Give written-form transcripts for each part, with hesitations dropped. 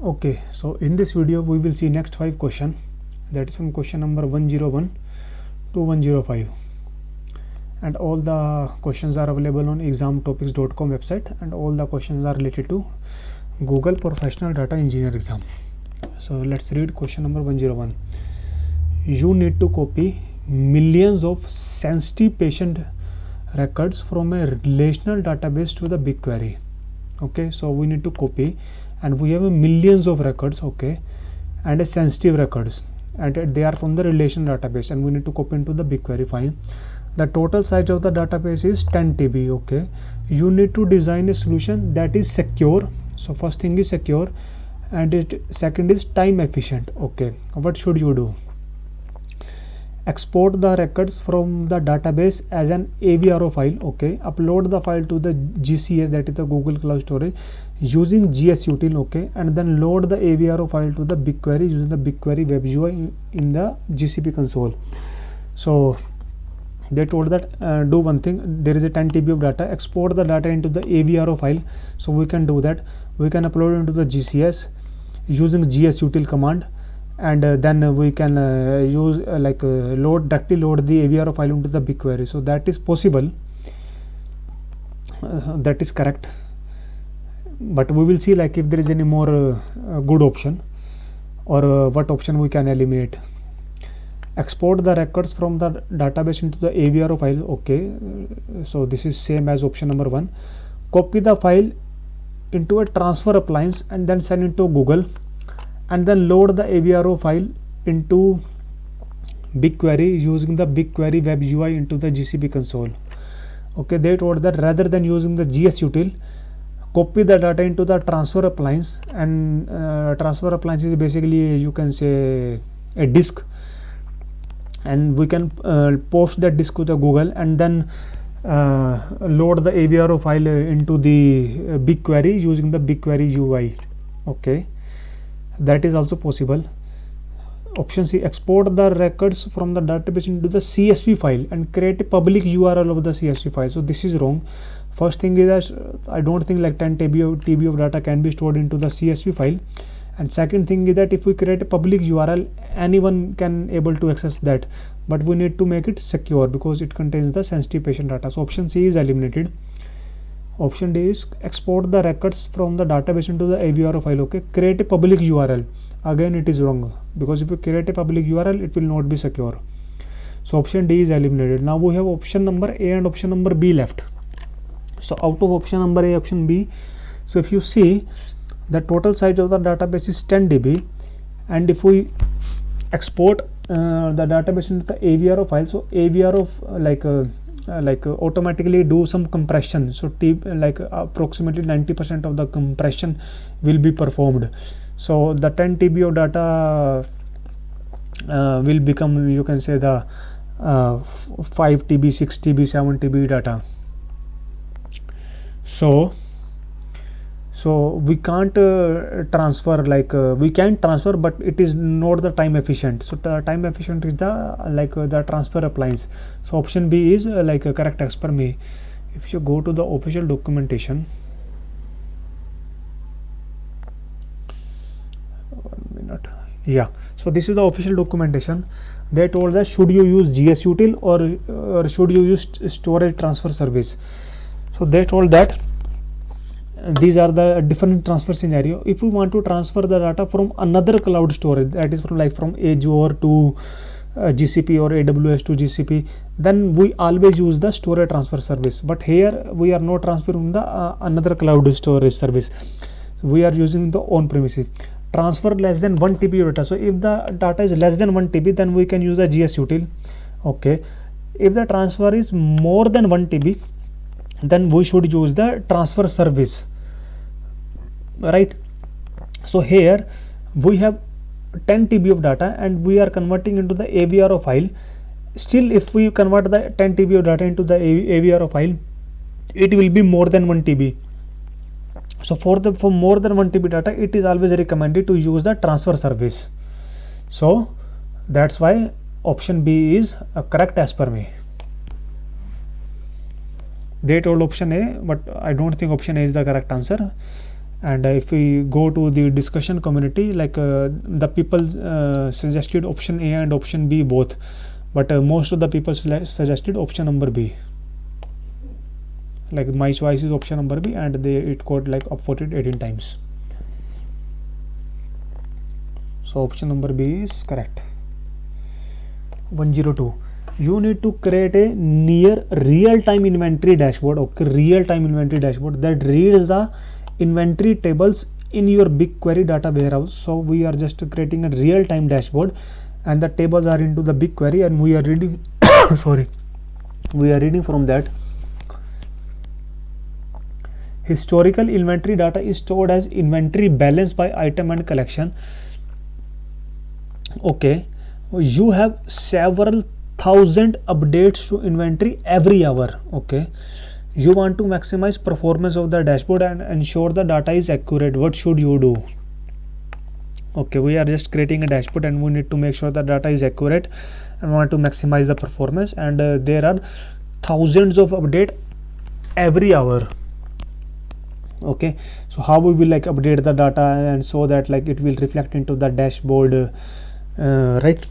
Okay, so in this video we will see next 5 question, that is from question number 101 to 105, and all the questions are available on examtopics.com website, and all the questions are related to Google Professional Data Engineer exam. So let's read question number 101. You need to copy millions of sensitive patient records from a relational database to the BigQuery. Okay, so we need to copy, and we have a millions of records, okay, and a sensitive records, and they are from the relational database, and we need to copy into the BigQuery file. The total size of the database is 10 TB. Okay, you need to design a solution that is secure. So first thing is secure, and second is time efficient. Okay, what should you do? Export the records from the database as an AVRO file. Okay, upload the file to the GCS, that is the Google Cloud Storage, using GSUtil. Okay, and then load the AVRO file to the BigQuery using the BigQuery WebGUI in the GCP console. So they told that do one thing, there is a 10 TB of data, export the data into the AVRO file. So we can do that. We can upload into the GCS using GSUtil command, and then we can use directly load the AVRO file into the BigQuery. So that is possible, that is correct, but we will see like if there is any more good option, or what option we can eliminate. Export the records from the database into the AVRO file. Okay, so this is same as option number 1. Copy the file into a transfer appliance and then send it to Google, and then load the AVRO file into BigQuery using the BigQuery WebGUI into the GCP console. Okay, they told that rather than using the GSUtil, copy the data into the transfer appliance, and transfer appliance is basically, you can say, a disk, and we can post that disk to the Google, and then load the AVRO file into the BigQuery using the BigQuery UI. Okay, that is also possible. Option C, export the records from the database into the CSV file and create a public URL of the CSV file. So this is wrong. First thing is that I don't think like 10 TB of data can be stored into the CSV file, and second thing is that if we create a public URL, anyone can able to access that, but we need to make it secure because it contains the sensitive patient data. So option C is eliminated. Option D is export the records from the database into the AVRO file. Okay, create a public URL. Again, it is wrong because if you create a public URL, it will not be secure. So option D is eliminated. Now we have option number A and option number B left. So out of option number A, option B, so if you see, the total size of the database is 10 DB, and if we export the database into the AVRO file, so AVRO automatically do some compression, so approximately 90% of the compression will be performed. So the 10 TB of data will become, you can say, the 5 TB, 6 TB, 7 TB data. So we can't transfer, we can transfer, but it is not the time efficient. So the time efficient is the transfer appliance. So option B is correct as per me. If you go to the official documentation, 1 minute, yeah, so this is the official documentation. They told us should you use GSUtil or should you use storage transfer service. So they told that these are the different transfer scenario. If we want to transfer the data from another cloud storage, that is from Azure to GCP or AWS to GCP, then we always use the storage transfer service. But here we are not transferring the another cloud storage service. We are using the on premises. Transfer less than 1 TB data. So if the data is less than 1 TB, then we can use the GSUtil. Okay, if the transfer is more than 1 TB, then we should use the transfer service, right? So here we have 10 TB of data and we are converting into the AVRO file. Still, if we convert the 10 TB of data into the AVRO file, it will be more than 1 TB. So for more than 1 TB data, it is always recommended to use the transfer service. So that's why option B is correct as per me. They told option A, but I don't think option A is the correct answer. And if we go to the discussion community, like the people suggested option A and option B both, but most of the people suggested option number B. Like my choice is option number B, and it got like upvoted 18 times. So option number B is correct. 102. You need to create a near real-time inventory dashboard. Okay, real-time inventory dashboard that reads the inventory tables in your BigQuery data warehouse. So we are just creating a real-time dashboard, and the tables are into the BigQuery, and we are reading we are reading from that. Historical inventory data is stored as inventory balance by item and collection. Okay, you have several thousand updates to inventory every hour. Okay, you want to maximize performance of the dashboard and ensure the data is accurate. What should you do? Okay, we are just creating a dashboard, and we need to make sure the data is accurate and want to maximize the performance, and there are thousands of updates every hour. Okay, so how we will like update the data, and so that like it will reflect into the dashboard, right?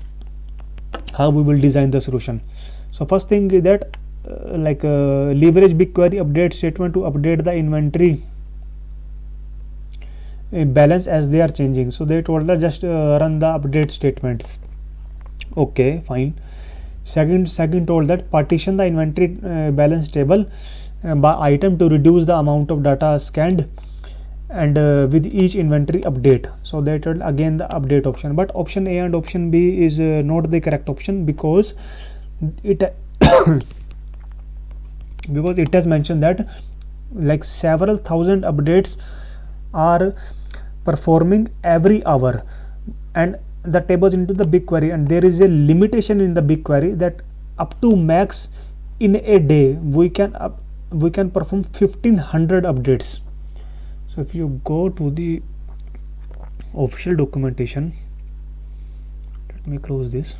How we will design the solution. So first thing is that leverage BigQuery update statement to update the inventory balance as they are changing. So they told us just run the update statements. Okay, fine. Second told that partition the inventory balance table by item to reduce the amount of data scanned, and with each inventory update. So they told again the update option, but option A and option B is not the correct option, because it because it has mentioned that like several thousand updates are performing every hour, and the tables into the BigQuery, and there is a limitation in the BigQuery that up to max in a day we can perform 1500 updates. So if you go to the official documentation, let me close this.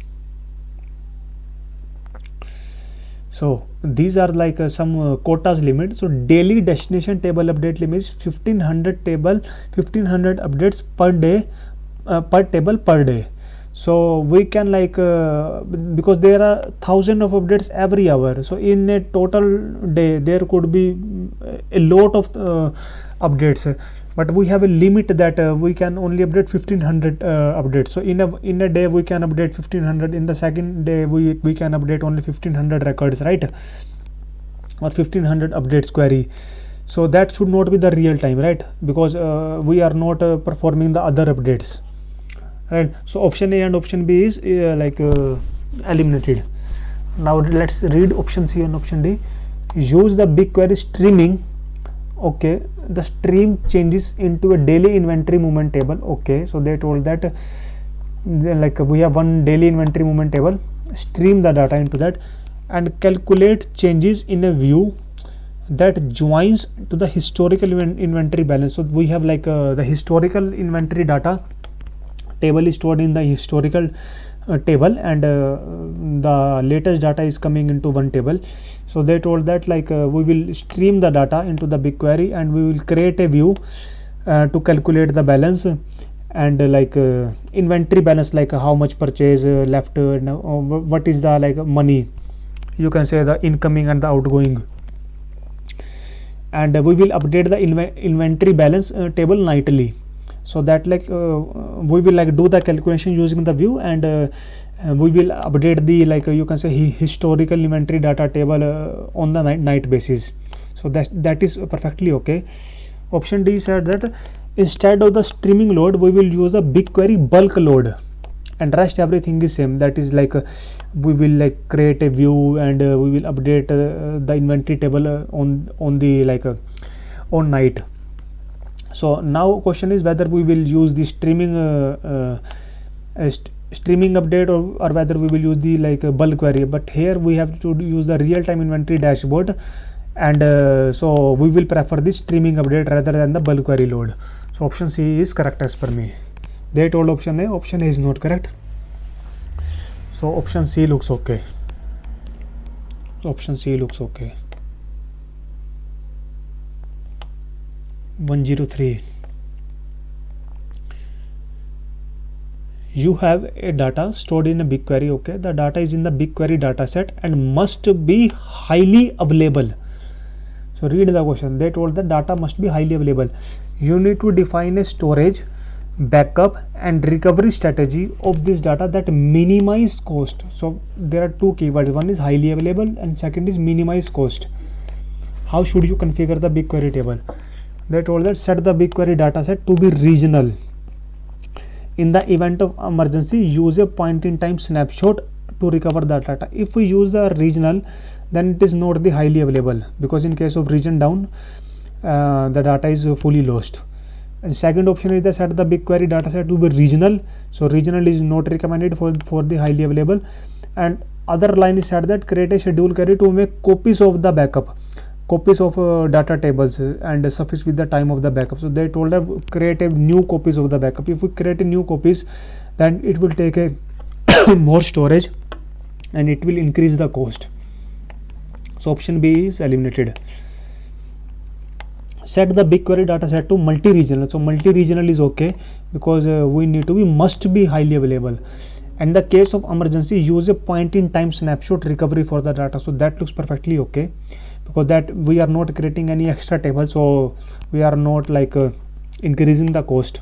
So these are like some quotas limit. So daily destination table update limit is 1500 updates per day, per table per day. So we can like because there are thousands of updates every hour, so in a total day there could be a lot of updates, but we have a limit that we can only update 1500 updates. So in a day we can update 1500. In the second day we can update only 1500 records, right, or 1500 updates query. So that should not be the real time, right, because we are not performing the other updates, right? So option A and option B is eliminated. Now let's read option C and option D. Use the BigQuery streaming. Okay, the stream changes into a daily inventory movement table. Okay, so they told that like we have one daily inventory movement table, stream the data into that, and calculate changes in a view that joins to the historical inventory balance. So we have like the historical inventory data table is stored in the historical table, and the latest data is coming into one table. So they told that like we will stream the data into the BigQuery, and we will create a view to calculate the balance, and inventory balance, like how much purchase left, what is the like money, you can say the incoming and the outgoing, and we will update the inventory balance table nightly. So that like we will like do the calculation using the view, and we will update the you can say historical inventory data table on the night basis. So that is perfectly okay. Option D said that instead of the streaming load we will use the BigQuery bulk load, and rest everything is same. That is like we will like create a view, and we will update the inventory table on the on night. So now question is whether we will use the streaming streaming update, or whether we will use the bulk query. But here we have to use the real-time inventory dashboard, and so we will prefer the streaming update rather than the bulk query load. So option C is correct as per me. They told option A is not correct. So option C looks okay. Option C looks okay. 103. you have a data stored in a BigQuery. Okay, the data is in the BigQuery data set and must be highly available. So read the question. They told the data must be highly available. You need to define a storage, backup and recovery strategy of this data that minimize cost. So there are two keywords, one is highly available and second is minimize cost. How should you configure the BigQuery table? They told that set the BigQuery dataset to be regional. In the event of emergency, use a point in time snapshot to recover the data. If we use the regional, then it is not the highly available, because in case of region down, the data is fully lost. And second option is that set the BigQuery dataset to be regional. So regional is not recommended for the highly available. And other line is said that create a schedule query to make copies of the backup, copies of data tables and suffice with the time of the backup. So they told us create a new copies of the backup. If we create a new copies, then it will take a more storage and it will increase the cost. So option B is eliminated. Set the BigQuery dataset to multi-regional. So multi-regional is okay, because we need to be must be highly available. And in the case of emergency, use a point in time snapshot recovery for the data. So that looks perfectly okay, because that we are not creating any extra table, so we are not like increasing the cost.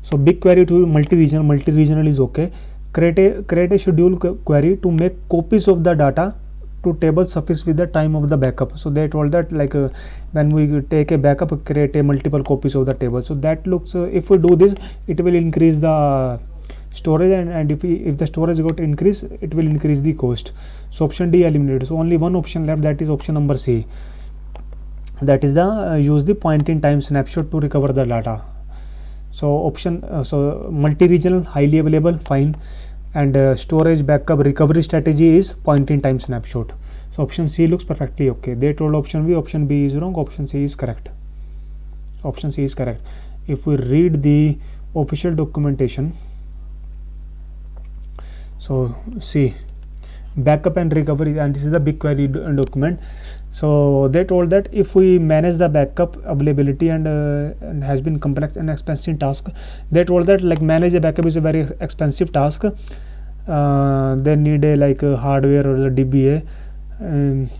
So BigQuery to multi-regional is okay. Create a schedule query to make copies of the data to table suffice with the time of the backup. So they told that like when we take a backup, create a multiple copies of the table. So that looks if we do this, it will increase the storage, and if the storage got increase, it will increase the cost. So option D eliminated. So only one option left, that is option number C, that is the use the point in time snapshot to recover the data. So option so multi-regional, highly available, fine, and storage, backup, recovery strategy is point in time snapshot. So option C looks perfectly okay. They told option B is wrong, option C is correct. Option C is correct. If we read the official documentation, so see backup and recovery, and this is the BigQuery document. So they told that if we manage the backup availability and has been complex and expensive task, they told that like manage a backup is a very expensive task. They need a like a hardware or the DBA.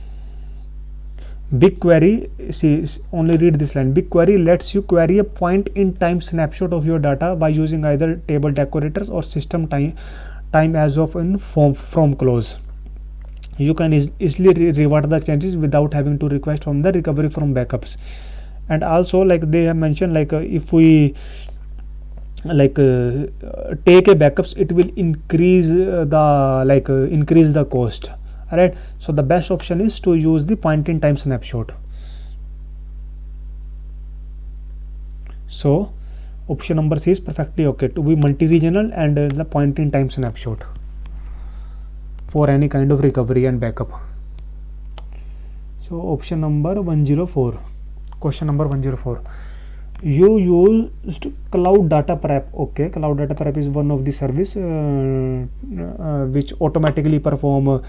BigQuery, see, only read this line. BigQuery lets you query a point in time snapshot of your data by using either table decorators or system time as of in from clause. You can easily revert the changes without having to request from the recovery from backups. And also like they have mentioned, like if we like take a backups, it will increase increase the cost. Alright, so the best option is to use the point in time snapshot. So option number C is perfectly okay, to be multi-regional and the point in time snapshot for any kind of recovery and backup. So option number 104, question number 104. You used cloud data prep. Okay, cloud data prep is one of the service which automatically perform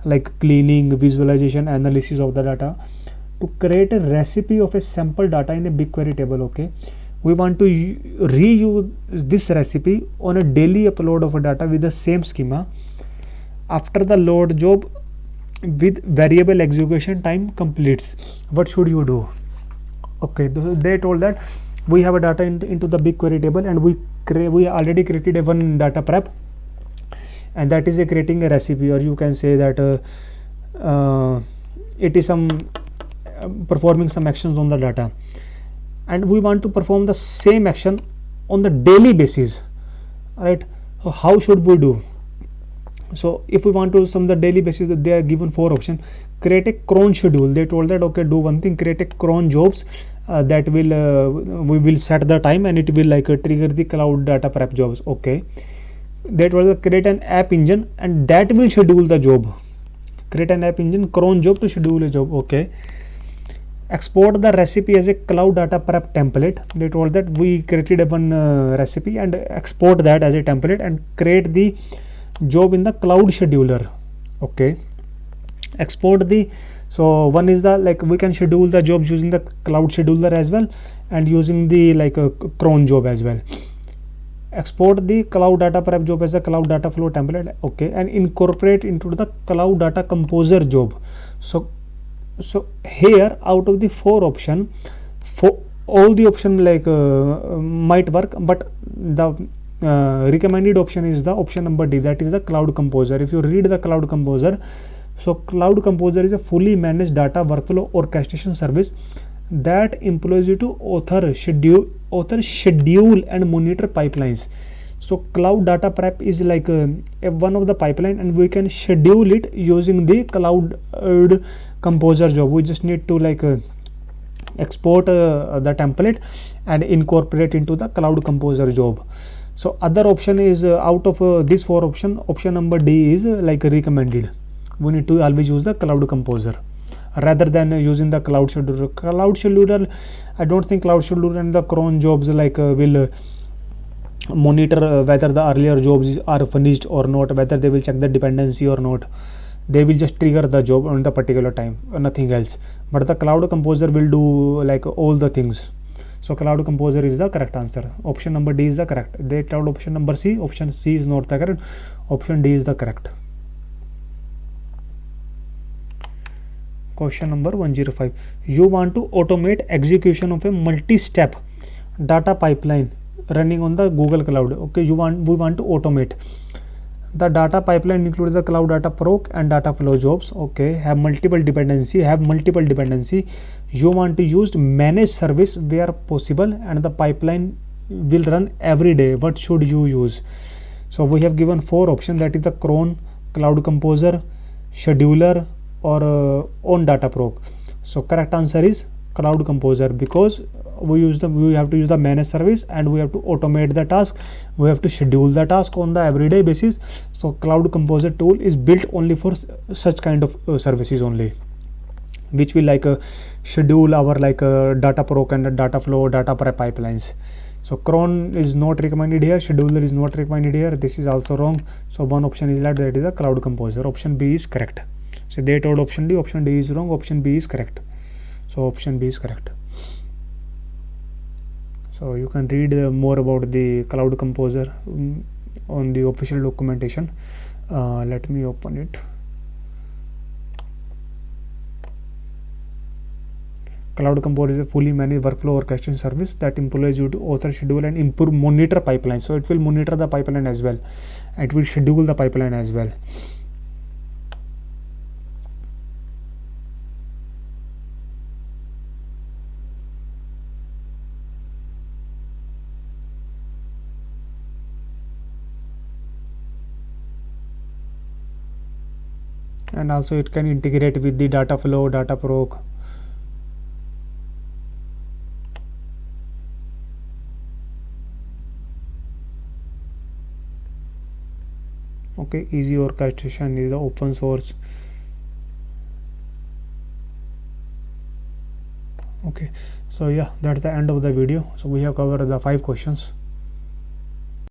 like cleaning, visualization, analysis of the data to create a recipe of a sample data in a BigQuery table. Okay, we want to reuse this recipe on a daily upload of a data with the same schema after the load job with variable execution time completes. What should you do? Okay, they told that we have a data into the BigQuery table, and we already created a one data prep, and that is creating a recipe, or you can say that it is some performing some actions on the data, and we want to perform the same action on the daily basis. Alright, so how should we do? So if we want to sum the daily basis, they are given 4 options. Create a cron schedule. They told that okay, do one thing, create a cron jobs that will we will set the time and it will like trigger the cloud data prep jobs. Okay, they told that create an app engine and that will schedule the job. Create an app engine cron job to schedule a job. Okay, export the recipe as a cloud data prep template. They told that we created a one recipe and export that as a template and create the job in the cloud scheduler. Okay, export the, so one is the like we can schedule the jobs using the cloud scheduler as well and using the like a cron job as well. export the cloud data prep job as a cloud data flow template, okay, and incorporate into the cloud data composer job. So here out of the 4 option, for all the option like might work, but the recommended option is the option number D, that is the cloud composer. If you read the cloud composer, so cloud composer is a fully managed data workflow orchestration service that employs you to author, schedule and monitor pipelines. So cloud data prep is like one of the pipeline, and we can schedule it using the cloud composer job. We just need to like export the template and incorporate into the cloud composer job. So other option is out of this 4 option, option number D is like recommended. We need to always use the cloud composer rather than using the cloud scheduler. Cloud scheduler, I don't think cloud scheduler and the cron jobs like will monitor whether the earlier jobs are finished or not, whether they will check the dependency or not. They will just trigger the job on the particular time, nothing else. But the cloud composer will do like all the things. So cloud composer is the correct answer. Option number D is the correct. They told option number C. Option C is not the correct. Option D is the correct. Question number 105. You want to automate execution of a multi-step data pipeline running on the Google Cloud. Okay, we want to automate. The data pipeline includes the cloud data proc and data flow jobs. Okay, have multiple dependency. You want to use managed service where possible, and the pipeline will run every day. What should you use? So we have given 4 options, that is the cron, cloud composer, scheduler, or on data proc. So correct answer is cloud composer, because we have to use the managed service, and we have to automate the task, we have to schedule the task on the everyday basis. So cloud composer tool is built only for such kind of services only, which will like schedule our like data proc and data flow, data prep pipelines. So cron is not recommended here, scheduler is not recommended here. This is also wrong. So one option is left, that is the cloud composer. Option B is correct. So they told option D, option D is wrong, option B is correct. So option B is correct. So you can read more about the cloud composer on the official documentation. Let me open it. Cloud composer is a fully managed workflow orchestration service that employs you to author, schedule, and improve monitor pipeline. So it will monitor the pipeline as well. It will schedule the pipeline as well. And also it can integrate with the data flow, data proc. Okay, easy orchestration is the open source. Okay, so yeah, that's the end of the video. So we have covered the 5 questions.